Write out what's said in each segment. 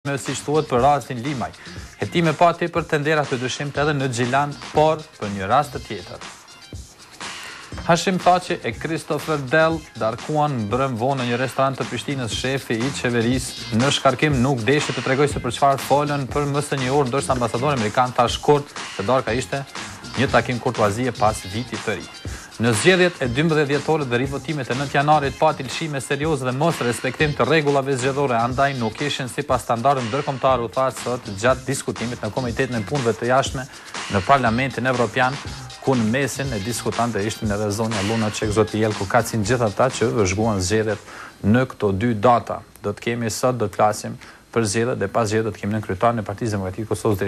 si thuhet për rastin Limaj. Hetime pa tepër tendera të dëshimit edhe në Xhilan, por për një rast të tjetër. Hashim Thaçi e Christopher Dell darkuan mbrëm vonë në një restorant të Prishtinës. Shefi i qeverisë në shkarkim nuk deshi të tregojë se për çfarë folën për më së një orë, ndërsa ambasadori amerikan tha shkurt se darka ishte një takim kurtuazie pas vitit të ri. Në zgjedhjet e 12 dhjetorit dhe rivotimet e 9 janarit pati lëshime serioze dhe mos respektim të rregullave zgjedhore, andaj nuk ishin sipas standardeve ndërkombëtare, u tha sot gjatë diskutimit në Komitetin e Punëve të Jashtme në Parlamentin Evropian, ku në mesin e diskutantëve ishte edhe zonja Luna Çek-Zotiel, ku kacin gjithë ata që vëzhguan zgjedhjet në këto dy data. Do të kemi sot, do të flasim për zgjedhjet dhe pas zgjedhjeve do të kemi në kryetarin e Partisë Demokratike të Kosovës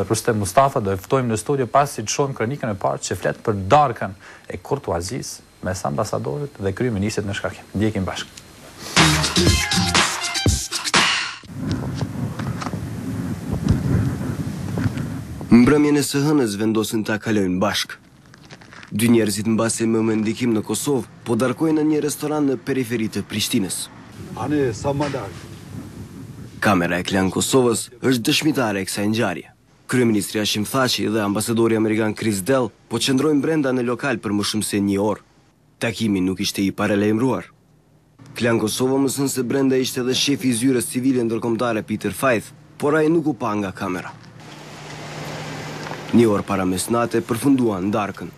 Rustem Mustafa, do e ftojmë në studio pasi të shohim kronikën e parë që flet për darkën e kurtuazisë mes ambasadorit dhe kryeministit në shkarkim. Ndjekim bashkë. Mbrëmjen e së hënës vendosin ta kalojnë bashkë. Dy njerëzit mbasi më me ndikim në Kosovë, po darkojnë në një restoran në periferi të Prishtinës. Kamera e Klan Kosovës është dëshmitare e kësaj ngjarje. Kryeministri Hashim Thaçi dhe ambasadori amerikan Chris Dell po qëndrojnë brenda në lokal për më shumë se një orë. Takimi nuk ishte i paralajmëruar. Klan Kosova mëson se brenda ishte edhe shefi i zyrës civile ndërkombëtare Peter Faith, por ai nuk u pa nga kamera. Një orë para mesnate përfunduan darkën.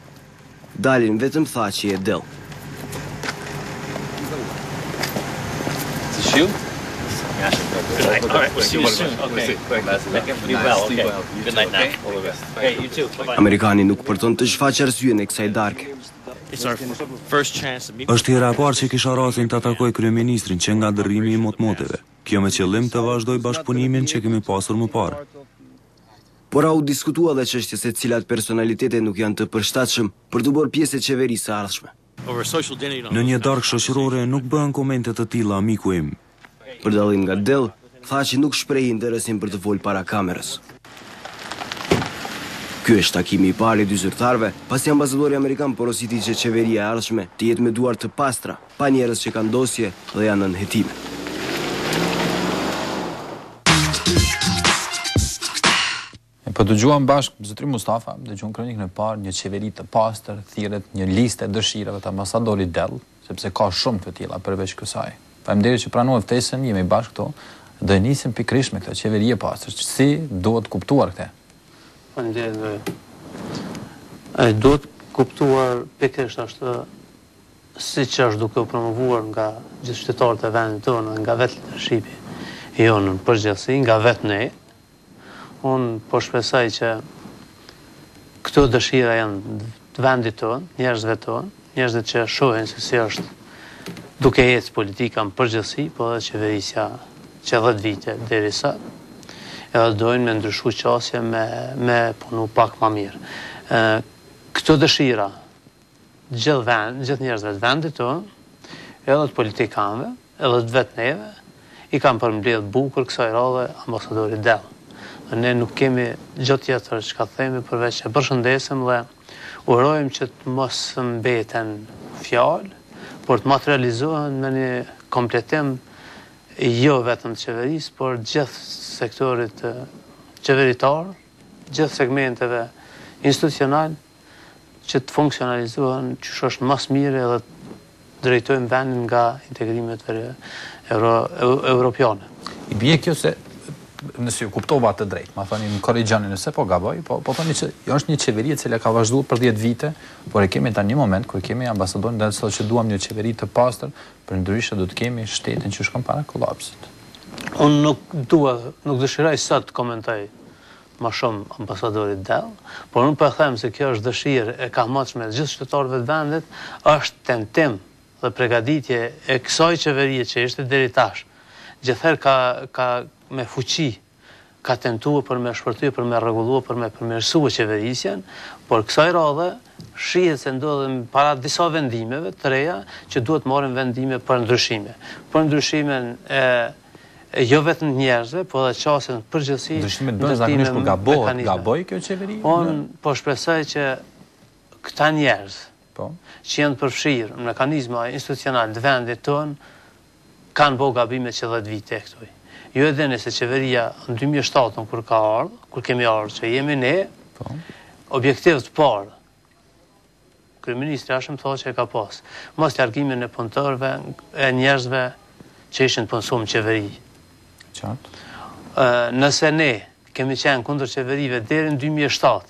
Dalin vetëm Thaçi e Dell. Amerikani nuk përton të shfaqë arsyen e kësaj darke. Është hera e parë që kisha rastin të takoj kryeministrin që nga dërrimi i motmoteve. Kjo me qëllim të vazhdoj bashkëpunimin që kemi pasur më parë. Por u diskutua dhe çështja se cilat personalitete nuk janë të përshtatshëm për të bërë pjesë e qeverisë së ardhshme. Në një darkë shoqërore nuk bëhen komente të tilla, miku im. Për dallim nga Dell, Thaçi nuk shprehi interesin për të folë para kamerës. Ky është takimi i parë i dy zyrtarëve, pasi ambasadori amerikan porositi që qeveria e ardhshme të jetë me duar të pastra, pa njerëz që kanë dosje dhe janë në hetime. Po dëgjuam bashkë zotrin Mustafa, dëgjuam kronikën e parë, një qeveri të pastër, thirret një listë dëshirave të ambasadorit Dell, sepse ka shumë të tilla përveç kësaj. Faleminderit që pranove ftesën, jemi bashkë këto. Do e nisim pikërisht me këtë qeveri e pastër. Si duhet kuptuar këtë? Faleminderit. Duhet kuptuar pikërisht ashtu siç është duke u promovuar nga gjithë qytetarët e vendit tonë, nga vetë leadershipi i jonë në përgjithësi, nga vetë ne. Unë po shpresoj që këto dëshira janë të vendit tonë, njerëzve tonë, njerëzve që shohin se si është duke ecë politika në përgjithësi, po edhe qeverisja që 10 vite deri sot, edhe dojnë me ndryshu qasje me punu pak më mirë. Këto dëshira gjithë njerëzve të vendit tonë, edhe të politikanëve, edhe të vetë neve, i kam përmbledh bukur kësaj radhe ambasadorit Dell. Ne nuk kemi gjë tjetër që ka themi përveç që përshëndesim dhe urojmë që të mos mbeten fjalë, por të materializohen me një kompletim jo vetëm të qeverisë, por gjithë sektorit qeveritar, gjithë segmenteve institucional, që të funksionalizohen që është mas mire dhe të drejtojmë vendin nga integrimet europiane. I bie kjo se nëse ju kuptova të drejt, ma thoni më korrigjoni nëse po gaboj, po thoni që është një qeveri e cila ka vazhduar për 10 vite, por e kemi tani një moment kur kemi ambasadorin dhe sot që duam një qeveri të pastër, për ndryshe do të kemi shtetin që shkon para kollapsit. Unë nuk dëshiroj sot të komentoj më shumë ambasadorit Dell, por unë po them se kjo është dëshirë e kahmotshme të gjithë qytetarëve të vendit, është tentim dhe përgatitje e kësaj qeverie që ishte deri tash. Gjithherë ka me fuqi ka tentuar për me shpërtyer, për me rregulluar, për me përmirësuar qeverisjen, por kësaj radhe shihet se ndodhen para disa vendimeve të reja që duhet marrin vendime për ndryshime. Për ndryshimin jo vetëm njerëzve, po edhe qasjen përgjithësi. Ndryshimet bëhen zakonisht kur gaboj kjo qeveri? Unë po shpresoj që këta njerëz që janë përfshirë në mekanizma institucional të vendit tonë kanë bo gabime që 10 vite e këtoj. jo edhe nëse qeveria në 2007 kur ka ardhur, kur kemi ardhur që jemi ne, objektiv të parë, kryeministri Hashim thotë që e ka pas, mos largimin e punëtorëve, e njerëzve që ishin të punësuar në qeveri. Nëse ne kemi qenë kundër qeverive deri në 2007,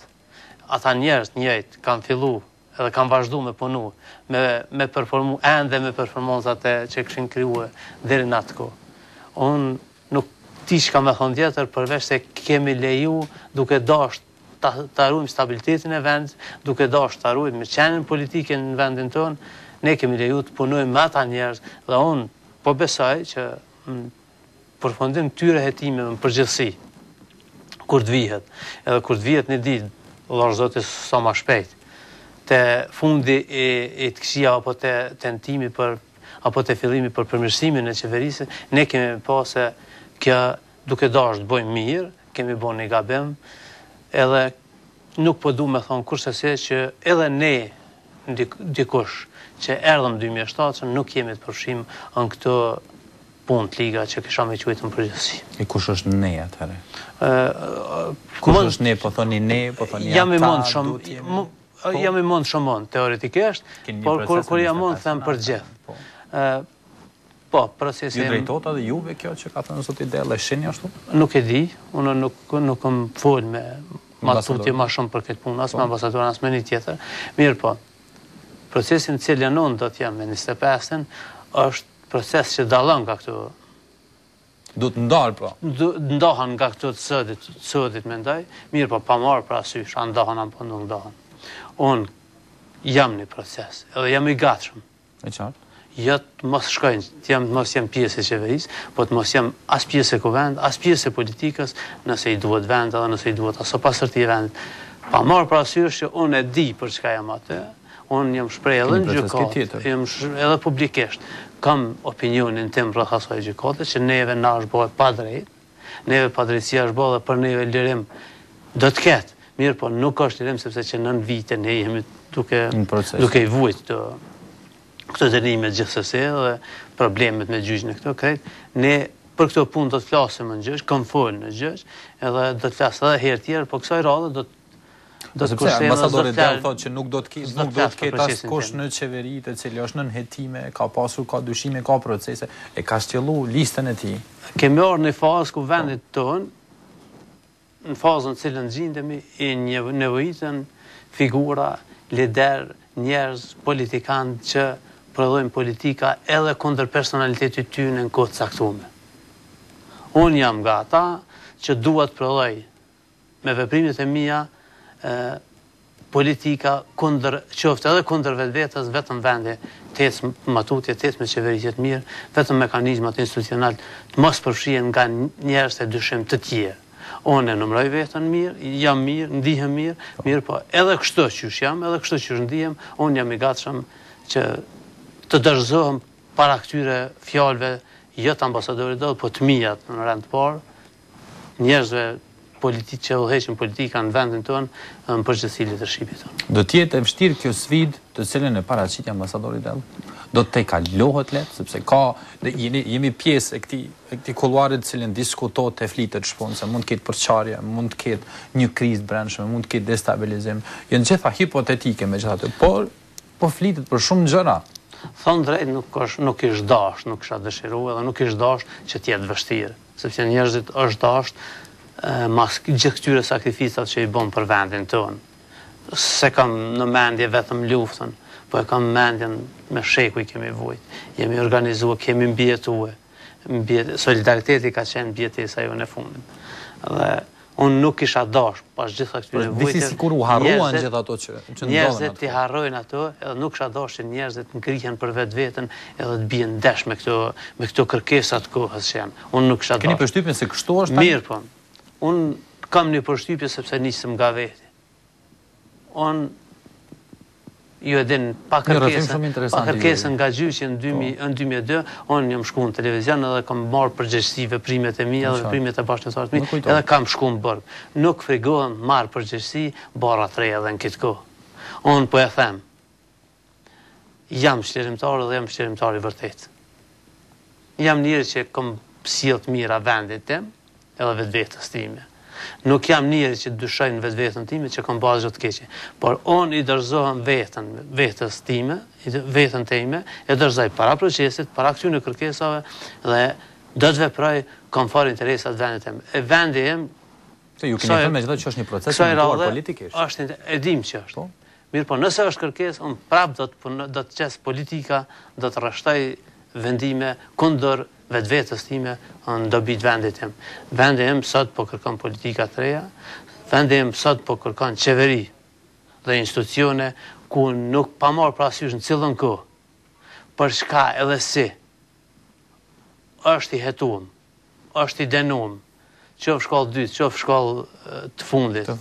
ata njerëz njëjtë kanë fillu edhe kanë vazhdu me punu, me performu, ende me performanzat që këshin kryue deri në atë kohë. Unë nuk ti shka me thonë tjetër, përveç se kemi leju duke dasht të arrujmë stabilitetin e vendit, duke dasht të arrujmë me qenën politike në vendin tonë, ne kemi leju të punojmë me ata njerëz, dhe unë po besoj që përfundim këtyre hetimeve në përgjithësi, kur të vihet, edhe kur të vihet një ditë, Lorë Zotis sa ma shpejt, të fundi e të këshia apo të tentimi apo të fillimi për përmirësimin e qeverisë, ne kemi pasë kjo duke dash të bojmë mirë, kemi bojnë një gabim, edhe nuk po du me thonë kurse se që edhe ne dikush që erdhëm 2007 që nuk jemi të përfshim në këto punë të liga që kisha me qujtë në përgjithësi. I kush është ne atëre? Kush është ne, po thoni ne, po thoni ata, jam i mund shumë teoretikisht, por kur jam mund them për gjithë. Po, procesi... Ju drejtota dhe juve kjo që ka thënë zoti Dell, e sheni ashtu? Nuk e di, unë nuk më fol me matutje ma shumë për këtë punë, as me ambasador, as me një tjetër. Mirë po, procesin cilë janon do t'jam me 25-ën, është proces që dalën nga këtu... Du të ndarë, po? Ndahan nga këtu të sëdit me ndaj, mirë po, pa marë pra sysh, a ndahan, apo nuk ndahan. Unë jam një proces, edhe jam i gatshëm. E qartë? Jo të mos shkojnë, mos jam pjesë e qeverisë, po të mos jam as pjesë e kuvend, as pjesë e politikës, nëse i duhet vend, edhe nëse i duhet aso pasërti e vend. Pa marë parasysh që unë e di për çka jam atë, unë jam shprej edhe në gjykatë, jam edhe publikisht, kam opinionin tim rreth asaj gjykate, që neve na është bëhe pa drejt, neve pa drejtësia është bëhe dhe për neve lirim do të ketë. Mirë, po nuk është lirim sepse që 9 vite ne jemi duke i vujt këto dënimet gjithsesi dhe problemet me gjyqin e këto krejt. Ne për këto punë do të flasim në gjyq, kam folë në gjyq, edhe do të flasë edhe herë tjerë, po kësaj radhe do të kushtojmë... Ambasadori Dell thotë që nuk do të ketë askush në qeveritë e cili është nën hetime, ka pasur, ka dyshime, ka procese, e ka shtjellu listën e tij. Kemi orë në fazë ku vendit tonë, në fazën cilën gjindemi, i nevojitën figura, lider, njerëz, politikanë që prodhojnë politika edhe kundër personalitetit tyne në kohë caktume. Unë jam nga ata që duhet prodhoj me veprimet e mia politika qoftë edhe kundër vetvetes, vetëm vendi të ecë matutje, të ecë me qeverisjet mirë, vetëm mekanizmat institucional të mos përfshihen nga njerëz të dyshim të tjerë. Unë e numroj vetën mirë, jam mirë, ndihem mirë, po edhe kështu që jam, edhe kështu që ndihem, unë jam i gatshëm që të dorëzohem para këtyre fjalëve, jo të ambasadorit Dell, po të mijat në rend të parë, njerëzve politik që udhëheqin politika në vendin tonë, në përgjithësi leadershipit tonë. Do të jetë e vështirë kjo sfidë të cilën e paraqit ambasadori Dell? Do të kalohet lehtë, sepse jemi pjesë e këtij kulluarit të cilën diskutohet e flitet shpun, se mund të ketë përçarje, mund të ketë një krizë brendshme, mund të ketë destabilizim. Janë gjitha hipotetike megjithatë, por po flitet për shumë gjëra. Thonë drejt nuk ish dash, nuk isha dëshiruar edhe nuk ish dash që t'jetë vështirë, sepse njerëzit është dash mas gjithë këtyre sakrificat që i bën për vendin tonë. Se kam në mendje vetëm luftën, po e kam mendjen me sheku i kemi vujt. Jemi organizuar, kemi mbjetue. Solidariteti ka qenë mbjetesa jo në fundin. Dhe unë nuk isha dash pas gjitha këtyre vujtje. Disi sikur u harruan gjithë ato që ndodhen ato. Njerëzit i harrojnë ato, edhe nuk isha dash që njerëzit ngrihen për vetveten edhe të bien ndesh me këto kërkesa të kohës që janë. Unë nuk isha dash. Keni përshtypjen se kështu është tani? Mirë po. Unë kam një përshtypje sepse nisëm nga veti. Unë ju e din pa kërkesën nga gjyqi në 2002, unë jam shku në televizion edhe kam marrë përgjegjësi veprimet e mia dhe veprimet e bashkëtorëve të mi, edhe kam shku në burg. Nuk frigohem marrë përgjegjësi barra të reja edhe në këtë kohë. Unë po e them, jam shlirimtar dhe jam shlirimtar i vërtet. Jam njëri që kam sjell të mira vendit tim edhe vetvetes time. Nuk jam njeri që dyshojnë vetveten time që kam bazë të keqe, por unë i dorëzohem vetes time, veten time, e dorëzoj para procesit, para këtyre kërkesave dhe do të veproj konfor interesat vendit tim. E vendi im Se ju keni thënë megjithatë që është një proces i ndërtuar politikisht. Është e dim që është. Mirë, po nëse është kërkesë, unë prapë do të qes politika, do të rreshtoj vendime kundër vetvetes time në dobi të vendit tim. Vendi im sot po kërkon politika të reja, vendi im sot po kërkon qeveri dhe institucione ku nuk pa marrë parasysh në cilën kohë, për shka edhe si është i hetuar, është i denuar, qoftë shkollë dytë, qoftë shkollë të fundit,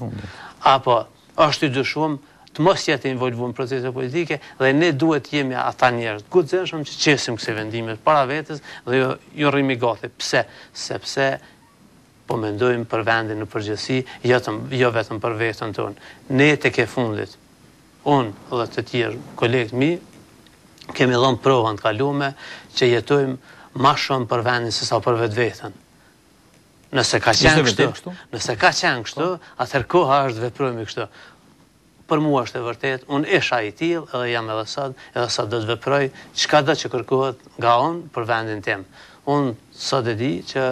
apo është i dyshuar të mos jetë involvuar në procese politike dhe ne duhet jemi ata njerëz të guximshëm që qesim kësi vendimet para vetes dhe jo rrimi gati. Pse? Sepse po mendojmë për vendin në përgjithësi, jo vetëm për veten tonë. Ne tek e fundit, unë dhe të tjerë kolegët mi, kemi dhënë provën të kaluame që jetojmë më shumë për vendin se sa për vetveten. Nëse ka qenë kështu, atëherë koha është veprojmë kështu. Për mua është e vërtet, unë isha i tillë edhe jam edhe sot do të veproj çka do që kërkohet nga unë për vendin tim. Unë sot e di që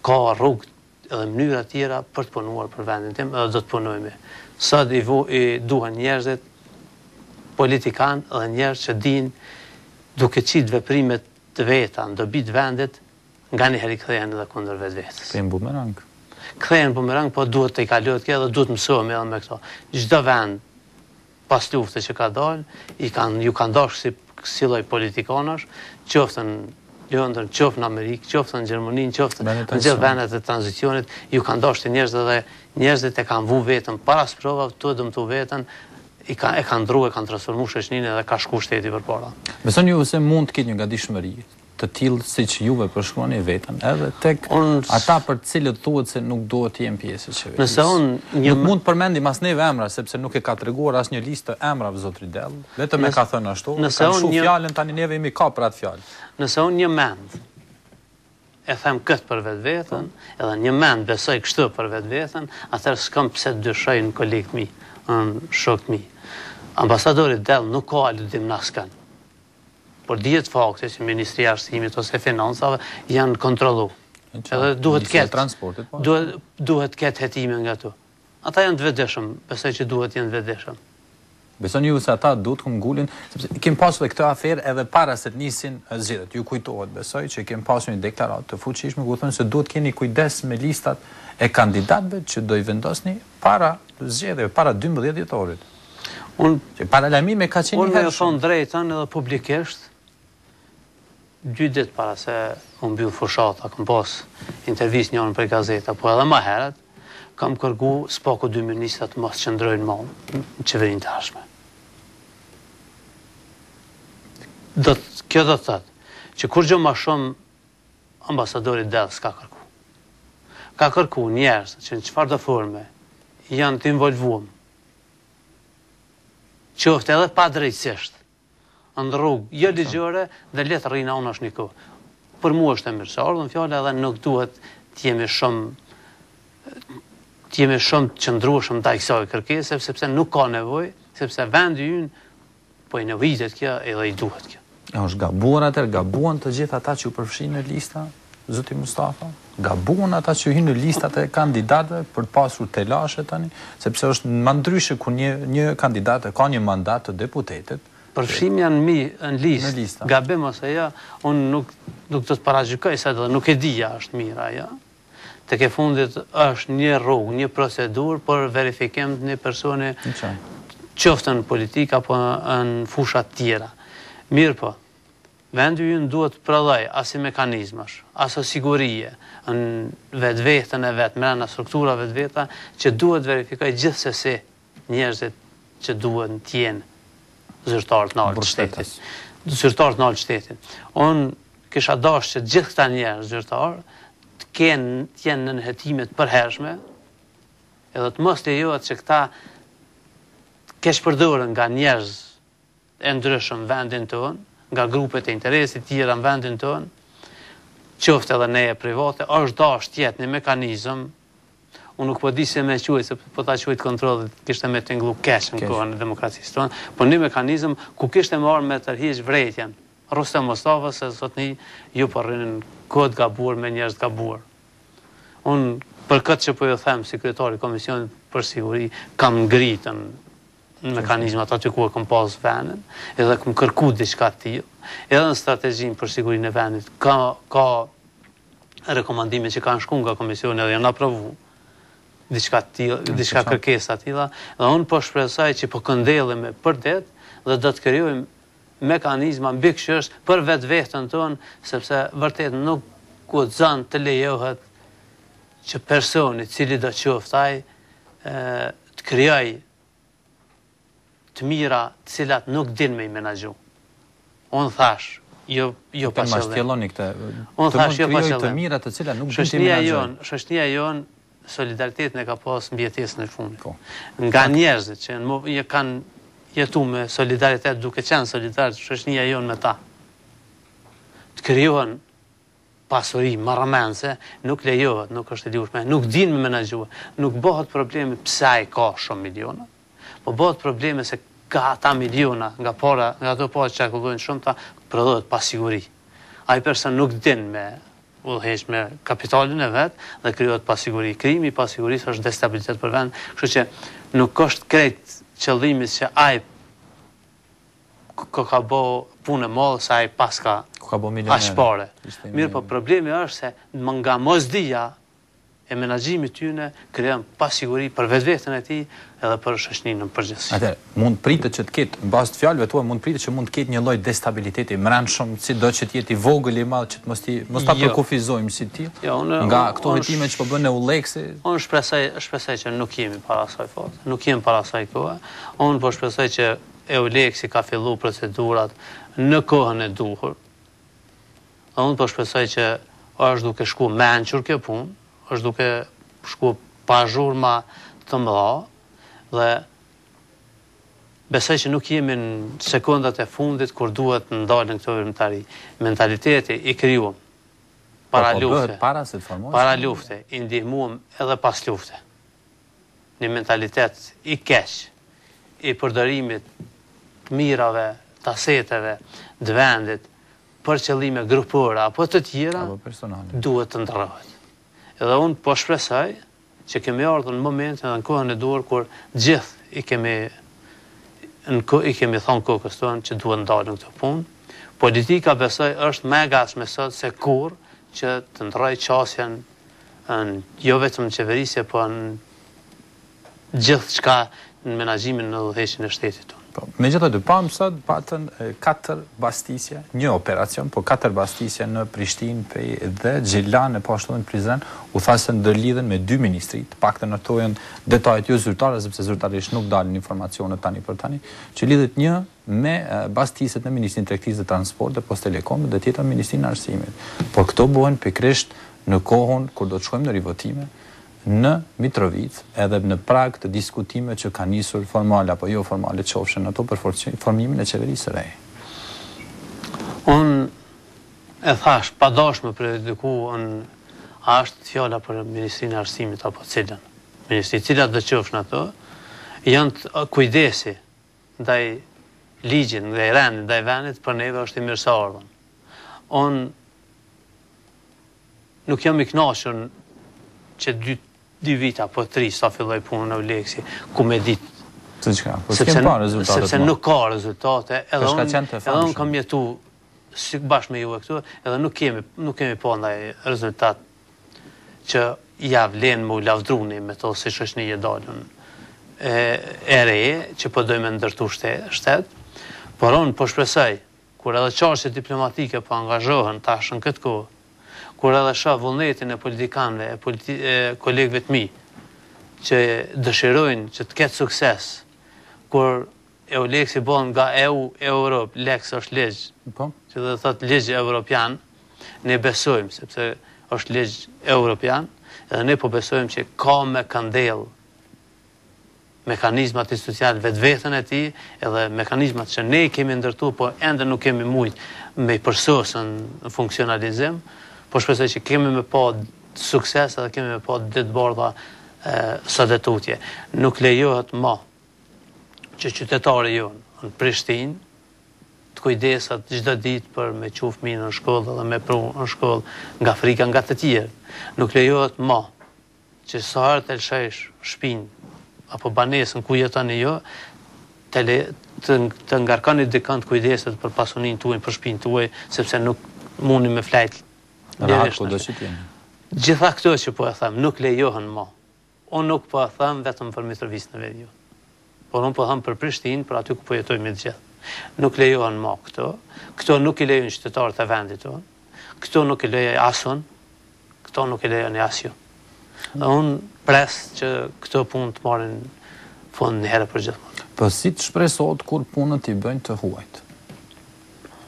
ka rrugë edhe mënyra tjera për të punuar për vendin tim edhe do të punojmë. Sot i duhen njerëzit politikan edhe njerëz që dinë duke qitë veprimet të veta në dobi të vendit, nga njëherë i kthehen edhe kundër vetvetes. Kthehen bumerang. Kthehen bumerang, po duhet të i kalohet kjo dhe duhet mësohemi edhe me këto. Çdo vend pas luftës që ka dalë, ju kanë dashur si lloj politikanësh, qoftë në Londër, qoftë në Amerikë, qoftë në Gjermani, qoftë në gjithë vendet e tranzicionit, ju kanë dashur njerëzit dhe njerëzit e kanë vu vetëm para sprovave, tu dëmtu veten, e kanë ndruar, e kanë transformuar shoqërinë dhe ka shku shteti përpara. Besoni ju se mund të ketë një gatishmëri të tillë siç juve përshkruani veten, edhe tek ata për të cilët thuhet se nuk duhet të jenë pjesë e qeverisë. Nëse unë nuk mund të përmendim asnjë emra sepse nuk e ka treguar asnjë listë emrave zotri Dell, vetëm e ka thënë ashtu. Nëse unë fjalën tani neve jemi ka për atë fjalë. Nëse unë një mend e them këtë për vetveten, edhe një mend besoj kështu për vetveten, atëherë s'kam pse të dyshoj në kolegët mi, në shokët mi. Ambasadori Dell nuk ka aludim në askan. Por dihet fakti që Ministria e Arsimit ose Financave janë kontrollu. Edhe duhet të ketë hetime nga to. Ata janë të vetëdijshëm, besoj që duhet jenë të vetëdijshëm. Besoni ju se ata duhet të ngulin, sepse kemi pasur këtë aferë edhe para se të nisin zgjedhjet. Ju kujtohet, besoj që kemi pasur një deklaratë të fuqishme ku thonë se duhet keni kujdes me listat e kandidatëve që do i vendosni para zgjedhjeve, para 12 dhjetorit. Që paralajmimi ka qenë një herë. Unë thon drejtën edhe publikisht 2 ditë para se unë mbyll fushata, kam pas intervistë njërin për gazeta, po edhe më herët kam kërku s'paku 2 ministra të mos qëndrojnë më në qeverinë tashme. Kjo do të thotë që kur gjë më shumë ambasadori Dell s'ka kërku. Ka kërku njerëz që në çfarëdo forme janë të involvuar, qoftë edhe pa drejtësisht, në rrugë jo ligjore dhe le të rrina unë është një kohë. Për mua është e mirësor, në fjallë edhe nuk duhet të jemi shumë të qëndrueshëm ndaj kësaj kërkese, sepse nuk ka nevojë, sepse vendi ynë po i nevojitet kjo edhe i duhet kjo. Është gabuar atër, gabuan të gjithë ata që u përfshin në lista, zoti Mustafa? Gabuan ata që hynë në listat e kandidatëve për të pasur telashe tani, sepse është më ndryshe ku një kandidat ka një mandat të deputetit. Përfshimja në listë, gabim ose ja, unë nuk do të parajgjykoj se edhe nuk e dija është mira, ja. Tek e fundit është një rrugë, një procedur për verifikim të një personi qoftë në politika apo në fushat tjera. Mirë po, vendi ynë duhet të prodhoj as mekanizmash, as sigurie në vetveten e vet, brenda strukturave të veta, që duhet verifikoj gjithsesi njerëzit që duhet të jenë zyrtarët në altë shtetit. Zyrtarët në altë shtetit. Unë kisha dashur që gjithë këta njerëz zyrtarë të jenë në hetimet përhershme, edhe të mos lejohet që këta keq përdoren nga njerëz e ndryshëm vendin tonë, nga grupet e interesit tjera në vendin tonë, qofte edhe neje private, është dash tjetë një mekanizëm, unë nuk po di se me quaj, se po ta quajt kontrollit, kishte me të nglu keq në kohën e demokracisë tonë, po një mekanizëm ku kishte marrë me tërhiq vretjen, Rustem Mustafës, se sotni ju po rrinin kod gabuar me njerëz gabuar. Unë për këtë që po ju them, sekretari Komisionit për Siguri, kam ngritën në mekanizmat aty ku e kam pas venin, edhe kam kërku diçka të tillë, edhe në strategjinë për sigurinë e vendit ka rekomandime që kanë shku nga komisioni edhe janë aprovu diçka të tillë, diçka kërkesa të tilla, dhe unë po shpresoj që po këndellemi për det dhe do të krijojmë mekanizma mbikëqyrës për vetveten tonë, sepse vërtet nuk guxon të lejohet që personi cili do qoftë ai të krijojë të mira të cilat nuk din me i menaxhu. Unë thash, jo pa qëllim. Unë thash, jo pa qëllim. Të mira të cilat nuk din të menaxhu. Shoqënia jon solidaritetin e ka pas mbjetesën e fundit. Nga njerëzit që kanë jetu me solidaritet duke qenë solidar, shoqënia jon me ta. Të krijohen pasuri marrëmendse, nuk lejohet, nuk është e ligjshme, nuk din me menaxhu, nuk bëhet problemi pse ai ka shumë miliona. Po bëhet probleme se ka ata miliona nga para, nga ato para që çarkullojnë shumë ta prodhohet pasiguri. Ai person nuk din me udhëheq me kapitalin e vet dhe krijohet pasiguri. Krijimi i pasigurisë është destabilitet për vend, kështu që nuk është krejt qëllimi që ai ka bë punë madhe se ai paska aqpare. Mirë, po problemi është se nga mosdia e menaxhimit tyne krijon pasiguri për vetveten e tij edhe për shoqërinë në përgjithësi. Atëherë, mund pritet që të ketë, mbas të fjalëve tua, mund pritet që mund të ketë një lloj destabiliteti brendshëm, sido që të jetë i vogël i madh, që mos ta përkufizojmë si tillë. Nga këto hetime që po bën Euleksi. Unë shpresoj që nuk jemi para asaj fate, nuk jemi para asaj kohe. Unë po shpresoj që Euleksi ka filluar procedurat në kohën e duhur. Unë po shpresoj që është duke shku mençur kjo punë, është duke shku pa zhurma të mëdha dhe besoj që nuk jemi në sekondat e fundit kur duhet të ndalen këto vëmtari. Mentaliteti i krijuam para lufte. Para lufte, i ndihmuam edhe pas lufte. Një mentalitet i keq, i përdorimit të mirave, të aseteve, të vendit për qëllime grupore apo të tjera, duhet të ndërrohet. Edhe unë po shpresoj që kemi ardhur në momentin edhe në kohën e duhur kur gjithë i kemi thonë kokës tonë që duhet ndalën këtë punë. Politika besoj është më e gatshme sot se kur që të ndrojë qasjen jo vetëm në qeverisje, po në gjithë çka në menaxhimin në udhëheqjen e shtetit tonë. Megjithatë, pam sot patën 4 bastisje, një operacion, po 4 bastisje në Prishtinë dhe Xhilan e pashtu në Prizren, u tha se ndërlidhen me 2 ministri, të paktën ndërtohen detajet jo zyrtare, sepse zyrtarisht nuk dalin informacionet tani për tani, që lidhet një me bastiset në Ministrinë e Tregtisë dhe Transport dhe Post Telekom dhe tjetër Ministrinë e Arsimit. Por këto bëhen pikërisht në kohën kur do të shkojmë në rivotime në Mitrovic, edhe në prag të diskutime që ka nisur formale apo jo formale qofshin ato për formimin e qeverisë së re. Unë e thash, padashme për ediku, a është fjala për Ministrinë e Arsimit apo cilën. Ministri cilat dhe qofshin ato, janë të kujdesi ndaj ligjit, ndaj rendit, ndaj vendit, për neve është i mirëseardhën. Unë nuk jam i kënaqur që 2 vita apo 3 sa filloi punën në Euleksi, ku me ditë sepse nuk ka rezultate, edhe unë kam jetu bashkë me ju e këtu, edhe nuk kemi po ndaj rezultat që ja vlen më u lavdruni me to si shoqëni e dalën e re, që po dojmë ndërtu shtet, por unë po shpresoj, kur edhe çështjet diplomatike po angazhohen tash në këtë kohë, kur edhe shoh vullnetin e politikanëve, e kolegëve të mi, që dëshirojnë që të ketë sukses, kur Euleksi bën nga Europë, Lex është ligj, që dhe thot ligj evropian, ne besojmë, sepse është ligj evropian, edhe ne po besojmë që ka me kandel mekanizmat institucional vetveten e tij, edhe mekanizmat që ne kemi ndërtuar, po ende nuk kemi mujt me i përsosën në funksionalizim, Po shpresoj që kemi me pa sukses edhe kemi me pa ditë bardha së detutje. Nuk lejohet ma që qytetari jonë në Prishtinë të kujdesat çdo ditë për me qu fëmijën në shkollë dhe me pru në shkollë nga frika nga të tjerë. Nuk lejohet ma që sa herë të lëshesh shtëpinë apo banesën ku jetoni jo, të ngarkoni dikant kujdeset për pasuninë tuaj, për shtëpinë tuaj, sepse nuk mundi me flajt. Gjitha këto që po e them, nuk lejohen ma. Unë nuk po e them vetëm për Mitrovicën e Veriut. Por unë po them për Prishtinë, për aty ku po jetojmë të gjithë. Nuk lejohen ma këto. Këto nuk i lejojnë qytetarët e vendit tonë. Këto nuk i lejojnë asun. Këto nuk i lejojnë asju. Dhe unë pres që këto punë të marrin fund një herë për gjithmonë. Po si të shpresohet kur punët i bëjnë të huajt?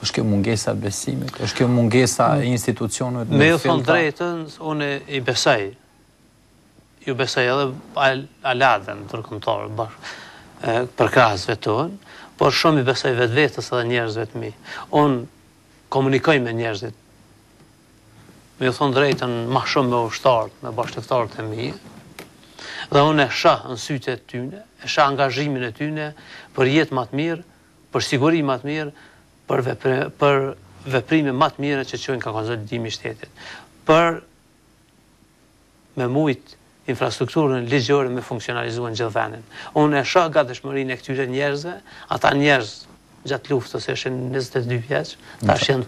Është kjo mungesa besimit? Është kjo mungesa e institucionet? Me ju thonë drejtën, unë i besaj. Ju besaj edhe aladhe në ndërkombëtar për krahasve tonë, por shumë i besaj vetë vetës edhe njerëzve të mi. Unë komunikoj me njerëzit. Me ju thonë drejtën ma shumë me ushtarët, me bashkëtarët e mi. Dhe unë e shah në sytë e tyne, e shah angazhimin e tyne për jetë më të mirë, për siguri më të mirë, për veprime më të mira që çojnë ka konsolidimi i shtetit. Për me mujt infrastrukturën ligjore me funksionalizuar në gjithë vendin. Unë e shoh gatishmërinë e këtyre njerëzve, ata njerëz gjatë luftës ishin 22 vjeç, tash janë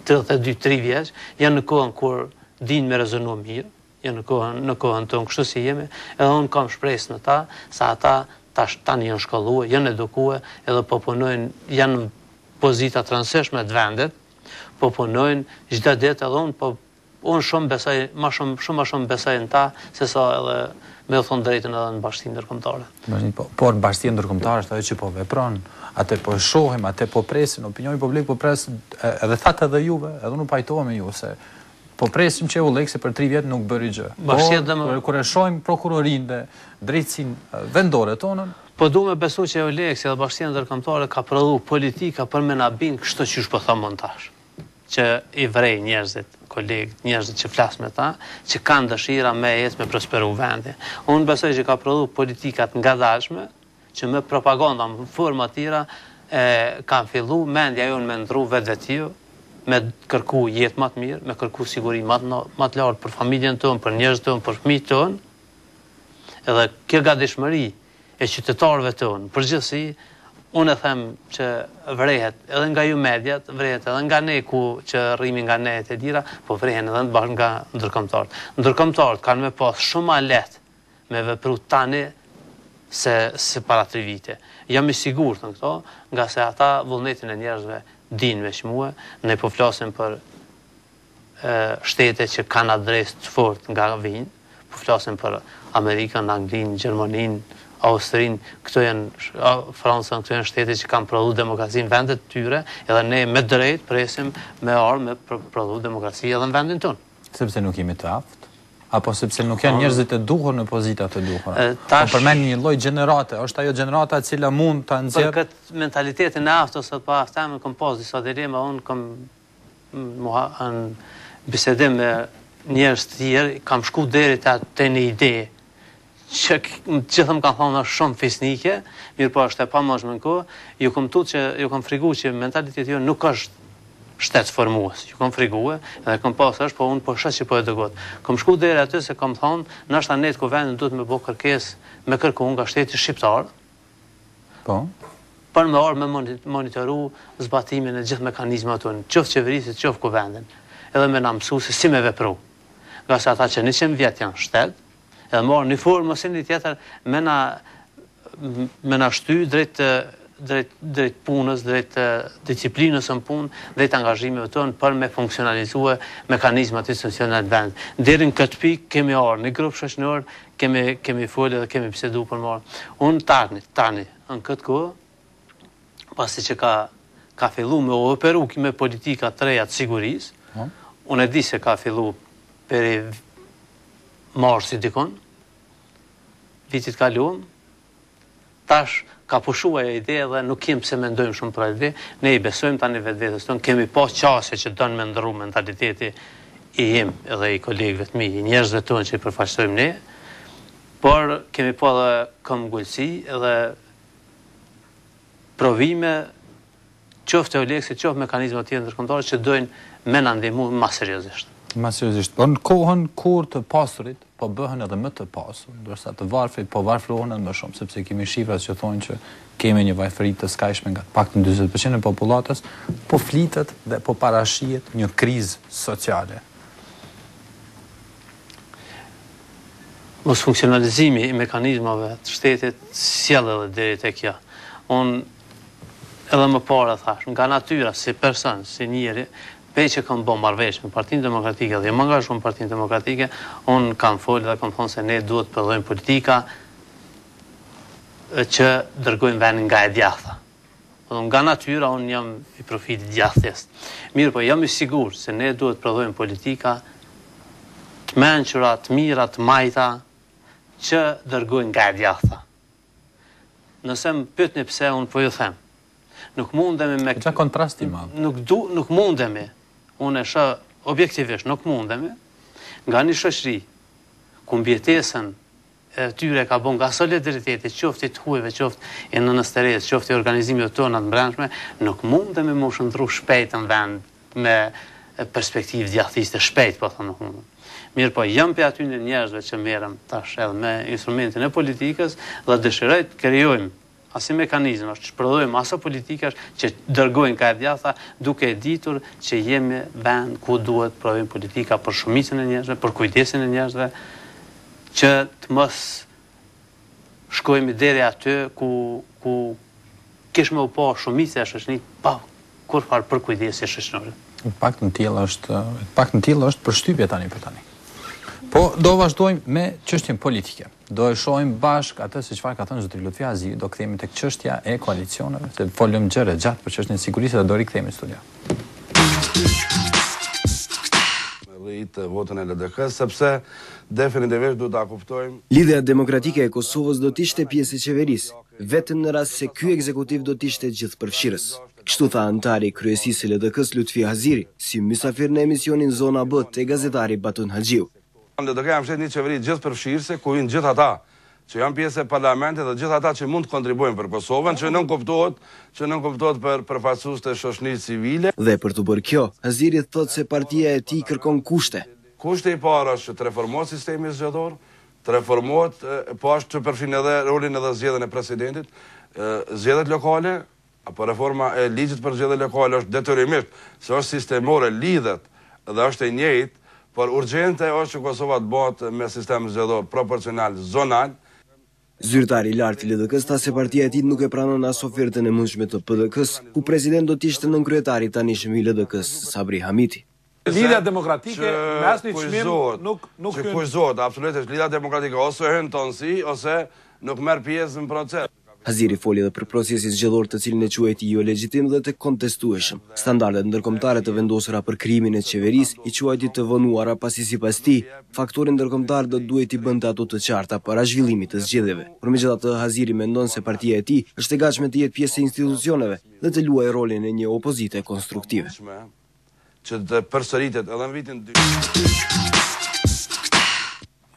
32-3 vjeç, janë në kohën kur dinë me rezonu mirë, janë në kohën tonë kështu si jemi, edhe unë kam shpresë në ta, sa ata tani janë shkolluar, janë edukuar, edhe po punojnë, janë në pozita të rëndësishme të vendit, po punojnë çdo ditë, edhe unë shumë besoj, shumë ma shumë besoj në ta, se sa edhe me u thonë drejtën edhe në bashkësinë ndërkombëtare. Por bashkësia ndërkombëtare është ajo që po vepron, atë po shohim, atë po presim, opinioni publik po pres, edhe thatë edhe juve, edhe unë pajtohem me ju, se po presim që Euleksi për 3 vjet nuk bëri gjë. Por kur e shohim prokurorinë dhe drejtësinë vendore tonën, po du me besu që Euleksi dhe bashkësia ndërkombëtare ka prodhu politika për me na bin kështu që po them montash. Që i vrej njerëzit, kolegët, njerëzit që flas me ta, që kanë dëshira me jetë me prosperu vendi. Unë besoj që ka prodhu politikat ngadalshme, që me propaganda në forma tira kanë fillu mendja jonë me ndru vetë me kërku jetë më të mirë, me kërku siguri më të lartë për familjen tonë, për njerëzit tonë, për fëmijët tonë. Edhe kjo gatishmëri e qytetarëve tonë, përgjithësi, unë e them që vrehet edhe nga ju mediat, vrehet edhe nga ne që rrimi nga ne e dira, po vrehen edhe nga ndërkombëtarët. Ndërkombëtarët kanë me pas shumë ma lehtë me vepru tani se para 3 vite. Jam i sigurt në këto, nga se ata vullnetin e njerëzve dinë me shmue, ne po flasim për shtete që kanë adresë të fortë nga vinë, po flasim për Amerikën, Anglinë, Gjermaninë, Austrinë, këto janë Francën, këto janë shtete që kanë prodhu demokracinë në vendet të tyre, edhe ne me drejt presim me armë me prodhu demokraci edhe në vendin tonë. Sepse nuk jemi të aftë? Apo sepse nuk janë njerëzit e duhur në pozitat të duhura? Po përmend një lloj gjenerate, është ajo gjenerata e cila mund ta nxjerrë. Për këtë mentalitetin e aftë ose pa aftë, kam pas disa dilema, unë kam në bisedim me njerëz të tjerë, kam shku deri te një ide që gjithëm kanë thonë është shumë fisnike, mirë po është e pa mëshme në kohë, ju kam frigu që mentaliteti jo nuk është shtet formues, ju kam frigue, edhe kam pas është, po unë po shes që po e dëgot. Kam shku deri aty se kam thonë, nashta ne ku vendin duhet me bo kërkesë me kërku nga shteti shqiptar. Po. Për me orë me monitoru zbatimin e gjithë mekanizmat tonë, qoftë qeverisit, qoftë ku vendin, edhe me na mësu se si me vepru. Nga se ata që 100 vjet janë shtet, edhe më orë një formë ose një tjetër me na shty drejt punës, drejt disciplinës në punë, drejt angazhimeve tonë për me funksionalizue mekanizmat institucionale të vendit. Deri në këtë pikë kemi orë, një grup shoqëror, kemi folë dhe kemi bisedu për më orë. Unë tani, në këtë kohë, pasi që ka fillu me operu me politika të reja të sigurisë, unë e di se ka fillu peri marsi dikon, vitit kaluam, tash ka pushua e ide dhe nuk kem pse mendojmë shumë për ide, ne i besojmë tani vetë vetës tonë, kemi pas qasje që dënë me ndërru mentaliteti im edhe i kolegëve të mi, i njerëzve tonë që i përfaqësojmë ne, por kemi po edhe këmbgulësi edhe provime qoftë Eulexi, qoftë mekanizma tjetër ndërkombëtare që dojnë me na ndihmu më seriozisht. Më seriozisht. Por në kohën kur të pasurit po bëhen edhe më të pasur, ndërsa të varfrit po varfrohen më shumë, sepse kemi shifrat që thonë që kemi një vajfëri të skajshme nga paktën 40% e popullatës, po flitet dhe po parashihet një krizë sociale. Mos funksionalizimi i mekanizmave të shtetit sjell edhe deri tek kjo. Unë edhe më parë thash, nga natyra si person, si njeri, që kam bë marrëveshje me Partinë Demokratike dhe jam angazhuar në Partinë Demokratike, unë kam folë dhe kam thonë se ne duhet të përdojmë politika që dërgojmë vendin nga e djathta. Nga natyra unë jam i profitit djathtjes. Mirë, po jam i sigurt se ne duhet të përdojmë politika të mençura, të mira, të majta, që dërgojnë nga e djathta. Nëse më pyetni pse, unë po ju them. Nuk mundemi me... Qa kontrasti madh? Nuk mundemi, unë e shoh objektivisht, nuk mundemi, nga një shoqëri, ku mbjetesën e tyre ka bon nga solidariteti, qoftë i të hujve, qoftë i nënësteres, qoftë i organizimit tona të brendshme, nuk mundemi më shëndru shpejt në vend me perspektivë djathtiste, shpejt, po thënë nuk mundem. Mirë, po jam për aty në njerëzve që merrem tash edhe me instrumentin e politikës dhe dëshiroj të krijojmë asi mekanizmash, që prodhojmë aso politikash që dërgojnë ka e djatha, duke e ditur që jemi vend ku duhet prodhojmë politika për shumicën e njerëzve, për kujdesin e njerëzve, që të mos shkojmë deri aty ku kishme u pa shumicë e shoqërisë pa kurfar për kujdesje shoqërore. Në paktën tillë është përshtypje tani për tani. Po do vazhdojmë me çështjen politike. Do e shohim bashk atë se çfarë ka thënë zotëri Lutfi Aziri, do kthehemi tek çështja e koalicioneve, se folëm gjëra gjatë për çështjen e sigurisë dhe do rikthehemi në studio. Rritë votën e LDK-s, sepse definitivisht duhet ta kuptojmë. Lidhja demokratike e Kosovës do të ishte pjesë e qeverisë, vetëm në rast se ky ekzekutiv do të ishte gjithëpërfshirës. Kështu tha antari i kryesisë së LDK-s Lutfi Aziri, si mysafir në emisionin Zona B te gazetari Batun Haxhiu. Në LDK jam fshet një qeveri gjithëpërfshirëse, ku janë gjithë ata që janë pjesë e parlamentit dhe gjithë ata që mund të kontribuojnë për Kosovën, që nuk kuptohet për përfaqësues të shoqërisë civile. Dhe për të bërë kjo, Aziri thotë se partia e tij kërkon kushte. Kushti i parë është të reformohet sistemi zgjedhor, të reformohet, po ashtu që përfshin edhe rolin edhe zgjedhjen e presidentit, zgjedhjet lokale, apo reforma e ligjit për zgjedhjet lokale është detyrimisht, se është sistemore, lidhet dhe është e njëjtë, por urgjente është që Kosova të bëhet me sistem zgjedhor proporcional zonal. Zyrtari i lartë i LDK-s tha se partia e tij nuk e pranon as ofertën e mundshme të PDK-s, ku president do të ishte nënkryetari i tanishëm i LDK-s Sabri Hamiti. Lidhja demokratike me asnjë çmim nuk hyn. Kushtohet absolutisht lidhja demokratike ose hyn tonsi ose nuk merr pjesë në proces. Aziri foli edhe për procesin zgjedhor të cilin e quajti jo legjitim dhe të kontestueshëm. Standardet ndërkombëtare të vendosura për krimin e qeverisë i quajti të vonuara pasi sipas tij, faktori ndërkombëtar do duhet i bënte ato të qarta para zhvillimit të zgjedhjeve. Por megjithatë Aziri mendon se partia e tij është e gatshme të jetë pjesë e institucioneve dhe të luajë rolin e një opozite konstruktive. Që të përsëritet edhe në vitin 2.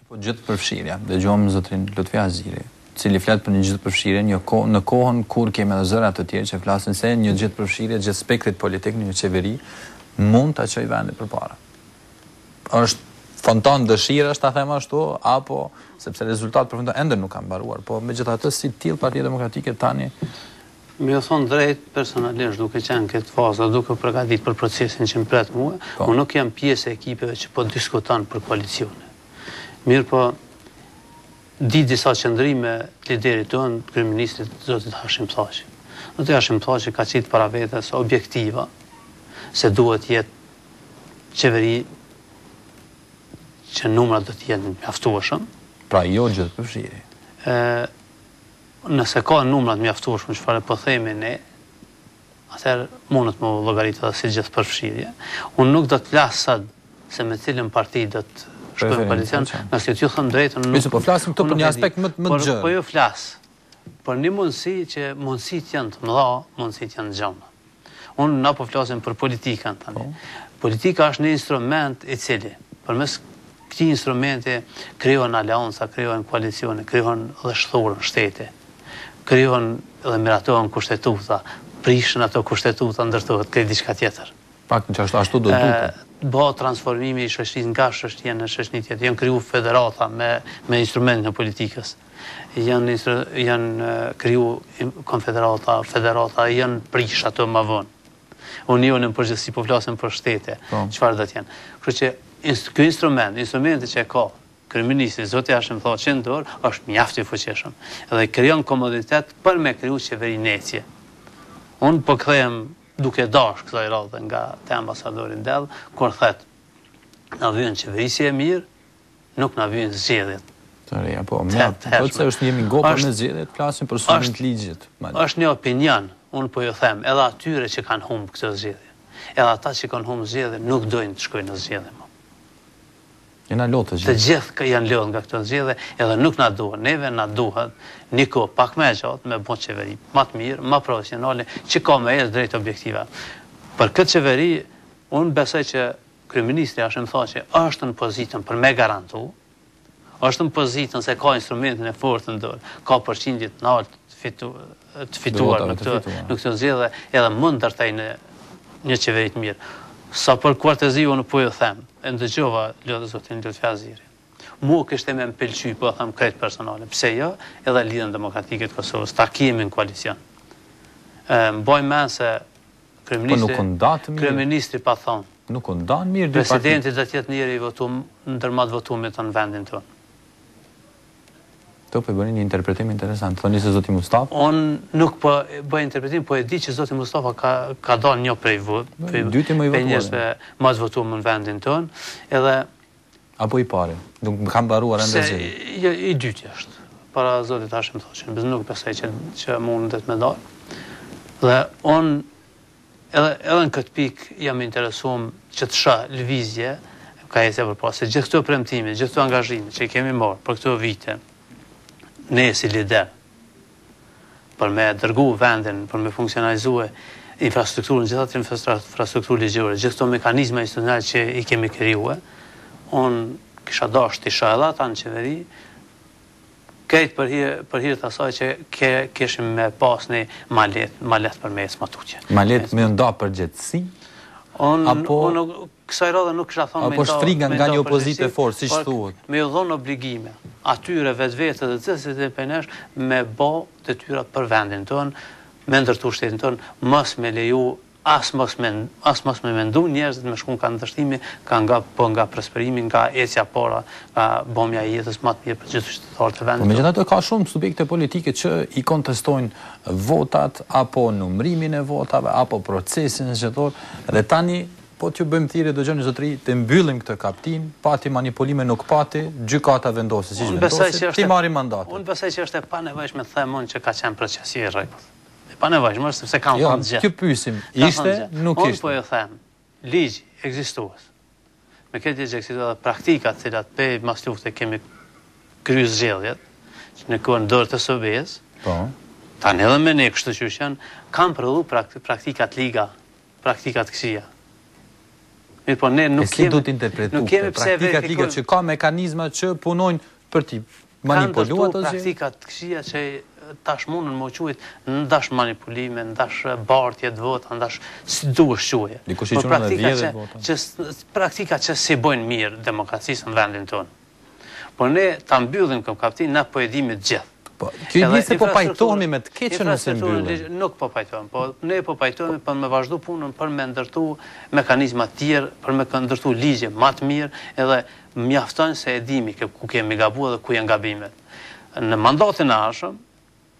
Po gjithëpërfshirja, dëgjojmë zotrin Lutfi Aziri, cili flet për një gjithëpërfshirje në kohën kur kemi edhe zëra të tjerë që flasin se një gjithëpërfshirje gjithë spektrit politik në një qeveri mund ta çojë vendin përpara. Është fonton dëshirash, ta them ashtu, apo sepse rezultatet përfundon ende nuk kanë mbaruar, po megjithatë si tillë Partia Demokratike tani më thon drejt personalisht duke qenë këtë fazë, duke përgatitur për procesin që më pret mua, unë nuk jam pjesë e ekipeve që po diskuton për koalicione. Mirë po, di disa qëndrime të liderit tonë, kryeministrit zotit Hashim Thaçi. Zoti Hashim Thaçi ka qitë para vetes objektiva se duhet jetë qeveri që numrat do të jenë mjaftueshëm. Pra jo gjithëpërfshirje. Nëse ka numrat mjaftueshëm çfarë po themi ne, atëherë mundet më llogaritë edhe si gjithëpërfshirje. Unë nuk do të flas sot se me cilën parti do të shkojmë koalicion, nëse t'ju them drejtën nuk. Po flasim këtu për një aspekt më të gjerë. Po jo flas. Por një mundësi që mundësitë janë të mëdha, mundësitë janë të gjalla. Unë na po flasim për politikën tani. Politika është një instrument i cili, përmes këtij instrumenti krijohen aleanca, krijohen koalicione, krijohen dhe shthurën shtete, krijohen dhe miratohen kushtetuta, prishin ato kushtetuta, ndërtohet këtë diçka tjetër. Pak që ashtu do duket. Bëhet transformimi i shoqërisë nga shoqëria në shoqëri tjetër. Janë krijuar federata me instrumentin e politikës. Janë krijuar konfederata, federata, janë prish ato më vonë. Unionin përgjithësi po flasim për shtete. Çfarë do të jenë? Kështu që ky instrumenti që ka kryeministri zoti Hashim Thaçi në dorë është mjaft i fuqishëm. Dhe krijon komoditet për me kriju qeverinë ecje. Unë po kthehem duke dash kësaj radhe nga te ambasadori Dell, kur thet na vjen qeverisja e mirë, nuk na vjen zgjedhjet. Tërëja, po, po se është jemi ngopur me zgjedhjet, flasim për sulmin të ligjit. Është një opinion, unë po ju them, edhe atyre që kanë humb këtë zgjedhje. Edhe ata që kanë humb zgjedhje nuk dojnë të shkojnë në zgjedhje më. Jena lotë të gjithë janë lodhë nga këtë zgjedhje, edhe nuk na duhet. Neve na duhet një kohë pak më e gjatë me bon qeveri, më të mirë, më profesionale, që ka me ecë drejt objektive. Për këtë qeveri, unë besoj që kryeministri Hashim Thaçi është në pozitën për me garantu, është në pozitën se ka instrumentin e fortë në dorë, ka përqindjet në altë të fituar në këtë zgjedhje, edhe mund ndërtojë një qeveri të mirë. Sa për kuartezi unë po ju them, e ndëgjova lutë zotin Lutfi Aziri. Mua kishte me pëlqy, po them krejt personale. Pse jo? Edhe Lidhjen Demokratike të Kosovës, ta kemi në koalicion. Mbaj mend se kryeministri pa thonë. Nuk u ndan mirë dy presidenti do të jetë njëri i votuar ndërma të votuar në vendin tonë. To po bëni një interpretim interesant. Thoni se zoti Mustafa? Unë nuk po bëj interpretim, po e di që zoti Mustafa ka dalë një prej dyti më i votuar. Më të votuar në vendin tonë, edhe apo i pari. Nuk më kam mbaruar ende zgjedhje. I dyti është. Para zotit Hashim Thaçi, nuk besoj që mundet me dalë. Dhe unë edhe në këtë pikë jam interesuar që të shoh lëvizje ka ecë përpara se gjithë këto premtime, gjithë këto angazhime që i kemi marrë për këto vite. Ne si lider, për me dërgu vendin, për me funksionalizue infrastrukturën, gjithat infrastrukturë ligjore, gjithë këto mekanizme institucionale që i kemi krijuar, unë kisha dashur të isha edhe ata në qeveri, këtë për hir të asaj që kishim me pas një malet për me ecë matutje. Malet me nda përgjegjësi? Unë kësaj radhe nuk kisha thonë apo shtriga nga një opozitë fortë, siç thuhet. Me u dhon obligime atyre vetvete dhe cilësit e penesh me bë detyra për vendin tonë, me ndërtu shtetin tonë, mos me leju as mos me mendu njerëzit me shkon ka ndështimi, nga prosperimi, nga ecja para, nga bomja e jetës më të mirë për gjithë qytetarët e vendit. Megjithatë ka shumë subjekte politike që i kontestojnë votat apo numrimin e votave apo procesin zgjedhor dhe tani po t'ju bëjmë thirrje dëgjoni zotëri, të mbyllim këtë kaptin, pati manipulime nuk pati, gjykata vendosi siç vendosi, ti marrim mandatin. Unë besoj që është e panevojshme të them unë që ka qenë procesi i rregullt. E panevojshme është sepse kanë thënë gjë. Kjo pyesim, ishte, nuk ishte. Unë po ju them, ligj ekzistues. Me këtë ligj ekzistues edhe praktikat të cilat pe mas lufte kemi kryer zgjedhjet, që në kohën dorë të SBE-s. Po. Tani edhe me ne kështu që kanë prodhuar praktikat liga, praktikat kësia. Po ne nuk kemi praktikat liga që ka mekanizma që punojnë për ti manipuluar ato gjë. Praktikat kësia që tash mundën më quajt ndash manipulime, ndash bartje të vota, ndash si duhet quajë. Dikush i quajnë edhe vjedhje vota. Praktikat që si bojnë mirë demokracisë në vendin tonë. Por ne ta mbyllim këtë kaptin, na po e dimë të gjithë. Kjo i se po pajtohemi me të keqen nëse mbyllim. Nuk po pajtohemi, po ne po pajtohemi për me vazhdu punën, për me ndërtu mekanizma tjerë, për me ndërtu ligje më të mirë, edhe mjafton se e dimi ku kemi gabuar dhe ku janë gabimet. Në mandatin e ardhshëm,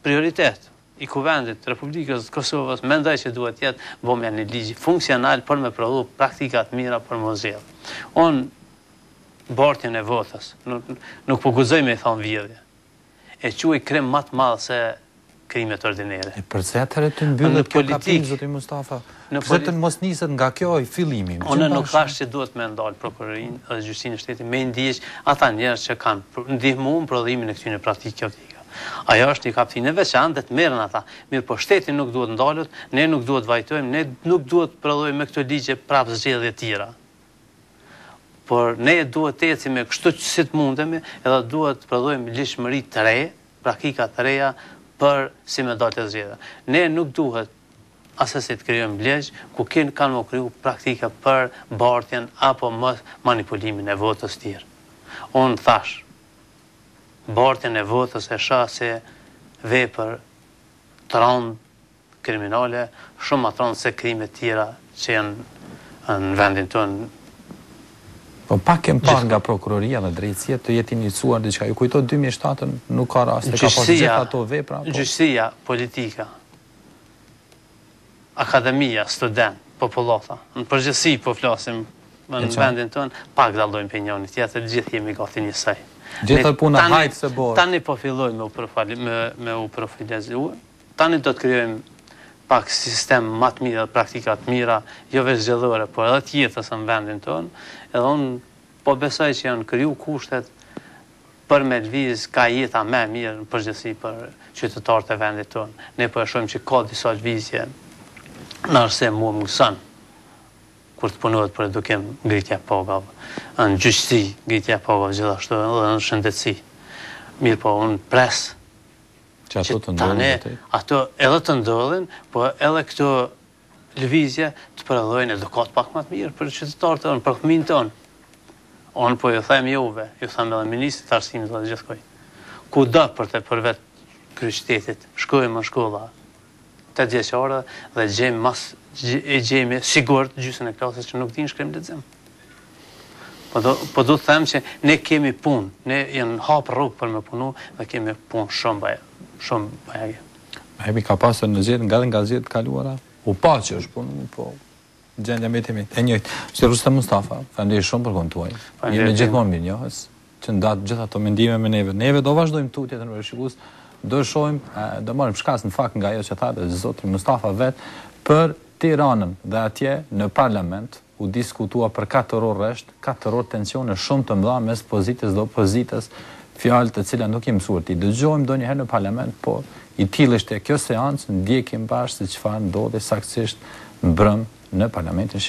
prioritet i Kuvendit Republikës Kosovës mendoj që duhet jetë vëmja një ligj funksional për me prodhu praktikat mira për më zgjedhje. Unë bartjen e votës, nuk po guxoj me i thonë vjedhje. E quaj krim më të madh se krimet ordinere. Përse atëherë të mbyllet kjo kapitull, zoti Mustafa? Pse të mos niset nga kjo i fillimi? Unë nuk thash që duhet me ndal prokurorinë dhe gjyqësinë e shtetit me ndjeq ata njerëz që kanë ndihmuar prodhimin e këtyre praktikave. Ajo është një kapitull e veçantë, të merren ata. Mirë, po shteti nuk duhet ndalët, ne nuk duhet vajtojmë, ne nuk duhet prodhojmë me këto ligje prapë zgjedhje të tjera. Por ne duhet të ecim me kështu që si të mundemi, edhe duhet të prodhojmë ligjshmëri të re, praktika të reja për si me dalë të zgjedhja. Ne nuk duhet asesi të krijojmë ligj ku kanë më kriju praktika për bartjen apo manipulimin e votës tjerë. Unë thash, bartjen e votës e shoh se vepër të rëndë kriminale, shumë më të rëndë se krimet tjera që janë në vendin tonë. Po pak kem parë nga prokuroria dhe drejtësia të jetë iniciuar diçka. Ju kujto 2007 nuk ka rast, ka pas gjithë ato vepra. Gjyqësia politika, akademia, student, popullata, në përgjithësi po flasim në vendin tonë, pak dallojmë për njëri tjetër, gjithë jemi gati njësoj. Gjithë puna hajt se bërë. Tani po fillojmë me u profilizuar. Tani do të krijojmë pak sistem më të mirë, praktika të mira, jo vetë zgjedhore, por edhe të jetës në vendin tonë. Edhe unë po besoj që janë kriju kushtet për me lëviz ka jeta më mirë në përgjithësi për qytetarët e vendit tonë. Ne po e shohim që ka disa lëvizje në arse mua më mëson kur të punohet për edukim ngritja pagave, në gjyqësi ngritja pagave gjithashtu edhe në shëndetësi. Mirë po unë pres që ato të ndodhin. Ato edhe të ndodhin, po edhe këto lëvizje të prodhojnë edukat pak më të mirë për qytetarët tonë, për fëmijët tonë. Unë po ju them juve, ju them edhe ministrit të arsimit dhe gjithkoj. Kudo për vetë kryeqytetit, shkojmë në shkolla 8 vjeçare dhe gjejmë sigurt gjysmën e klasës që nuk dinë shkrim lexim. Po do të them që ne kemi punë, ne janë hap rrugë për me punu dhe kemi punë shumë bajage. Hemi ka pasur në zgjedhje nga zgjedhjet kaluara, u pa që është punë, po gjendja me timit e njëjtë. Si Rustem Mustafa, falënderoj shumë për kohën tuaj. Jemi gjithmonë mirënjohës, që ndatë gjithë ato mendime me neve. Neve do vazhdojmë tutje të në rishikues, do shohim, do marrim shkas në fakt nga ajo që tha zotri Mustafa vet për Tiranën dhe atje në parlament u diskutua për 4 orë rresht, 4 orë tensione shumë të mëdha mes pozitës dhe opozitës, fjalë të cilat nuk i mësuar ti dëgjojmë ndonjëherë në parlament, por i tillë ishte kjo seancë, ndjekim bashkë se çfarë ndodhi saktësisht mbrëm në parlamentin